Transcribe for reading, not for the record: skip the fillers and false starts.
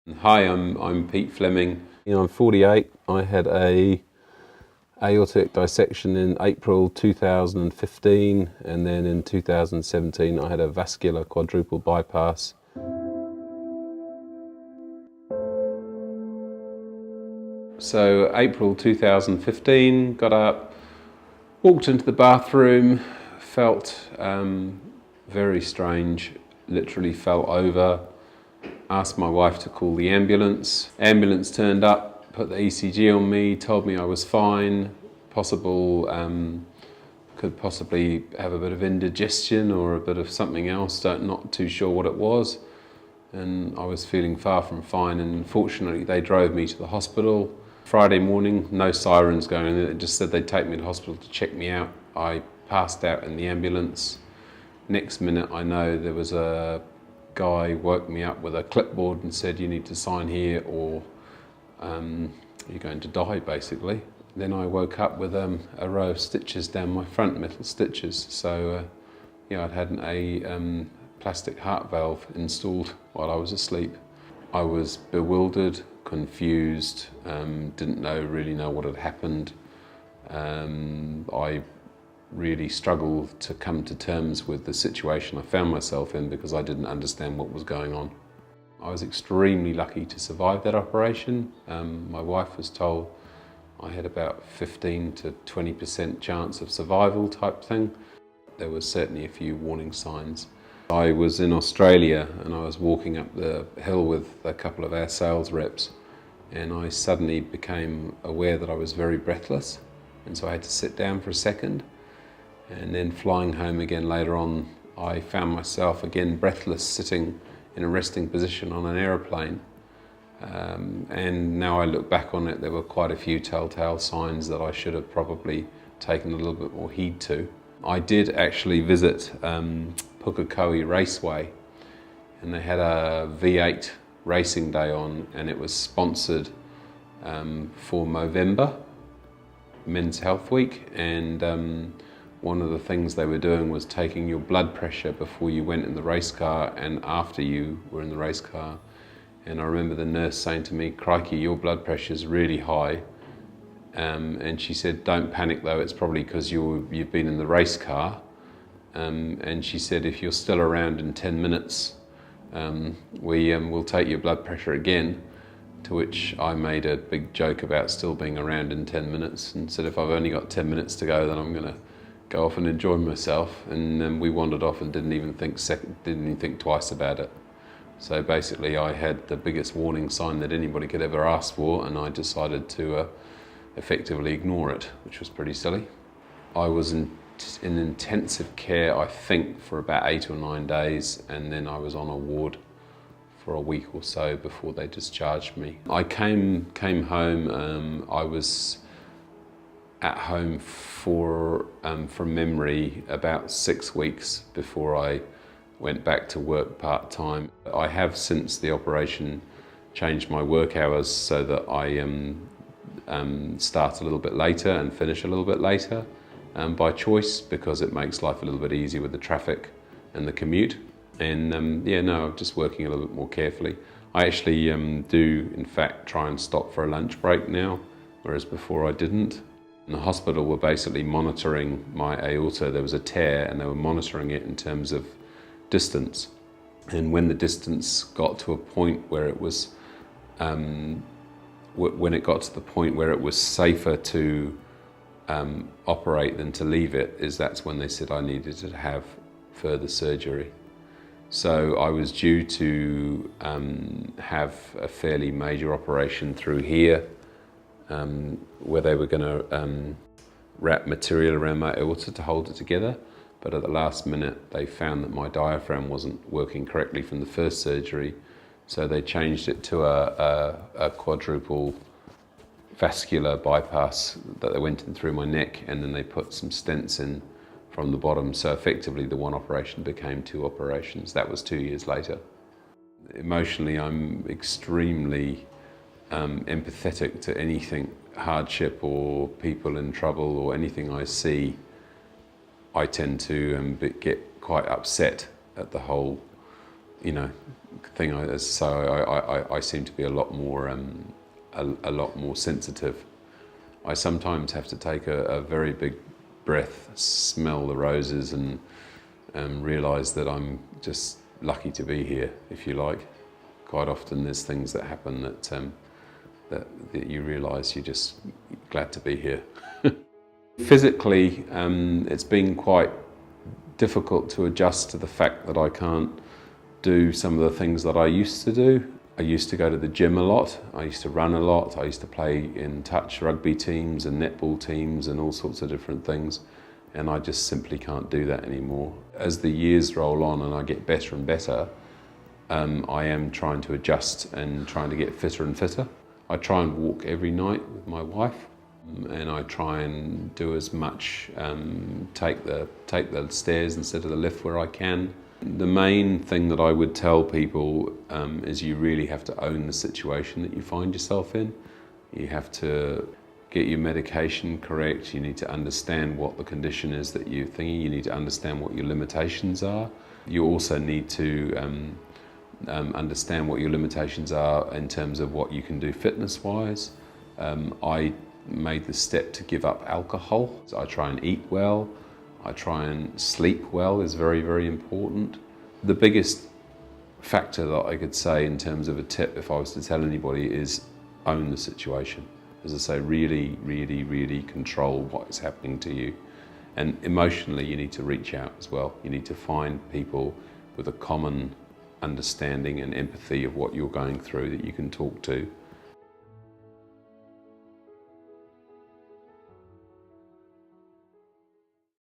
Hi, I'm Pete Fleming. I'm 48. I had a aortic dissection in April 2015, and then in 2017 I had a vascular quadruple bypass. So April 2015, got up, walked into the bathroom, felt very strange, literally fell over. Asked my wife to call the ambulance. Ambulance turned up, put the ECG on me, told me I was fine, could possibly have a bit of indigestion or a bit of something else, not too sure what it was. And I was feeling far from fine, and fortunately they drove me to the hospital. Friday morning, no sirens going, it just said they'd take me to the hospital to check me out. I passed out in the ambulance. Next minute I know there was a guy woke me up with a clipboard and said, you need to sign here or you're going to die, basically. Then I woke up with a row of stitches down my front, metal stitches. So I'd had a plastic heart valve installed while I was asleep. I was bewildered, confused, didn't really know what had happened. I really struggled to come to terms with the situation I found myself in because I didn't understand what was going on. I was extremely lucky to survive that operation. My wife was told I had about 15 to 20% chance of survival type thing. There was certainly a few warning signs. I was in Australia and I was walking up the hill with a couple of our sales reps, and I suddenly became aware that I was very breathless, and so I had to sit down for a second. And then flying home again later on, I found myself again breathless, sitting in a resting position on an aeroplane. And now I look back on it, there were quite a few telltale signs that I should have probably taken a little bit more heed to. I did actually visit Pukekohe Raceway, and they had a V8 racing day on, and it was sponsored for Movember, Men's Health Week, and one of the things they were doing was taking your blood pressure before you went in the race car and after you were in the race car. And I remember the nurse saying to me, "Crikey, your blood pressure is really high." And she said, "Don't panic though, it's probably because you've been in the race car." And she said, "If you're still around in 10 minutes, we'll take your blood pressure again." To which I made a big joke about still being around in 10 minutes and said, if I've only got 10 minutes to go, then I'm going to go off and enjoy myself. And then we wandered off and didn't even think twice about it. So basically I had the biggest warning sign that anybody could ever ask for, and I decided to effectively ignore it, which was pretty silly. I was in intensive care, I think, for about 8 or 9 days, and then I was on a ward for a week or so before they discharged me. I came home. I was at home from memory about 6 weeks before I went back to work part-time. I have since the operation changed my work hours so that I start a little bit later and finish a little bit later by choice, because it makes life a little bit easier with the traffic and the commute. And I'm just working a little bit more carefully. I actually do, in fact, try and stop for a lunch break now, whereas before I didn't. And the hospital were basically monitoring my aorta. There was a tear and they were monitoring it in terms of distance. And when the distance got to a point where it was, safer to operate than to leave it, that's when they said I needed to have further surgery. So I was due to have a fairly major operation through here, where they were going to wrap material around my aorta to hold it together. But at the last minute, they found that my diaphragm wasn't working correctly from the first surgery, so they changed it to a quadruple vascular bypass that they went in through my neck, and then they put some stents in from the bottom. So effectively the one operation became 2 operations. That was 2 years later. Emotionally, I'm extremely empathetic to anything, hardship or people in trouble or anything I see. I tend to get quite upset at the whole thing. I seem to be a lot more sensitive. I sometimes have to take a very big breath, smell the roses, and realise that I'm just lucky to be here, if you like. Quite often there's things that happen that you realise you're just glad to be here. Physically, it's been quite difficult to adjust to the fact that I can't do some of the things that I used to do. I used to go to the gym a lot, I used to run a lot, I used to play in touch rugby teams and netball teams and all sorts of different things, and I just simply can't do that anymore. As the years roll on and I get better and better, I am trying to adjust and trying to get fitter and fitter. I try and walk every night with my wife, and I try and do as much, take the stairs instead of the lift where I can. The main thing that I would tell people is you really have to own the situation that you find yourself in. You have to get your medication correct, you need to understand what the condition is that you're thinking, you need to understand what your limitations are. You also need to understand what your limitations are in terms of what you can do fitness-wise. I made the step to give up alcohol. So I try and eat well, I try and sleep well is very, very important. The biggest factor that I could say in terms of a tip, if I was to tell anybody, is own the situation. As I say, really, really, really control what is happening to you. And emotionally, you need to reach out as well. You need to find people with a common understanding and empathy of what you're going through that you can talk to.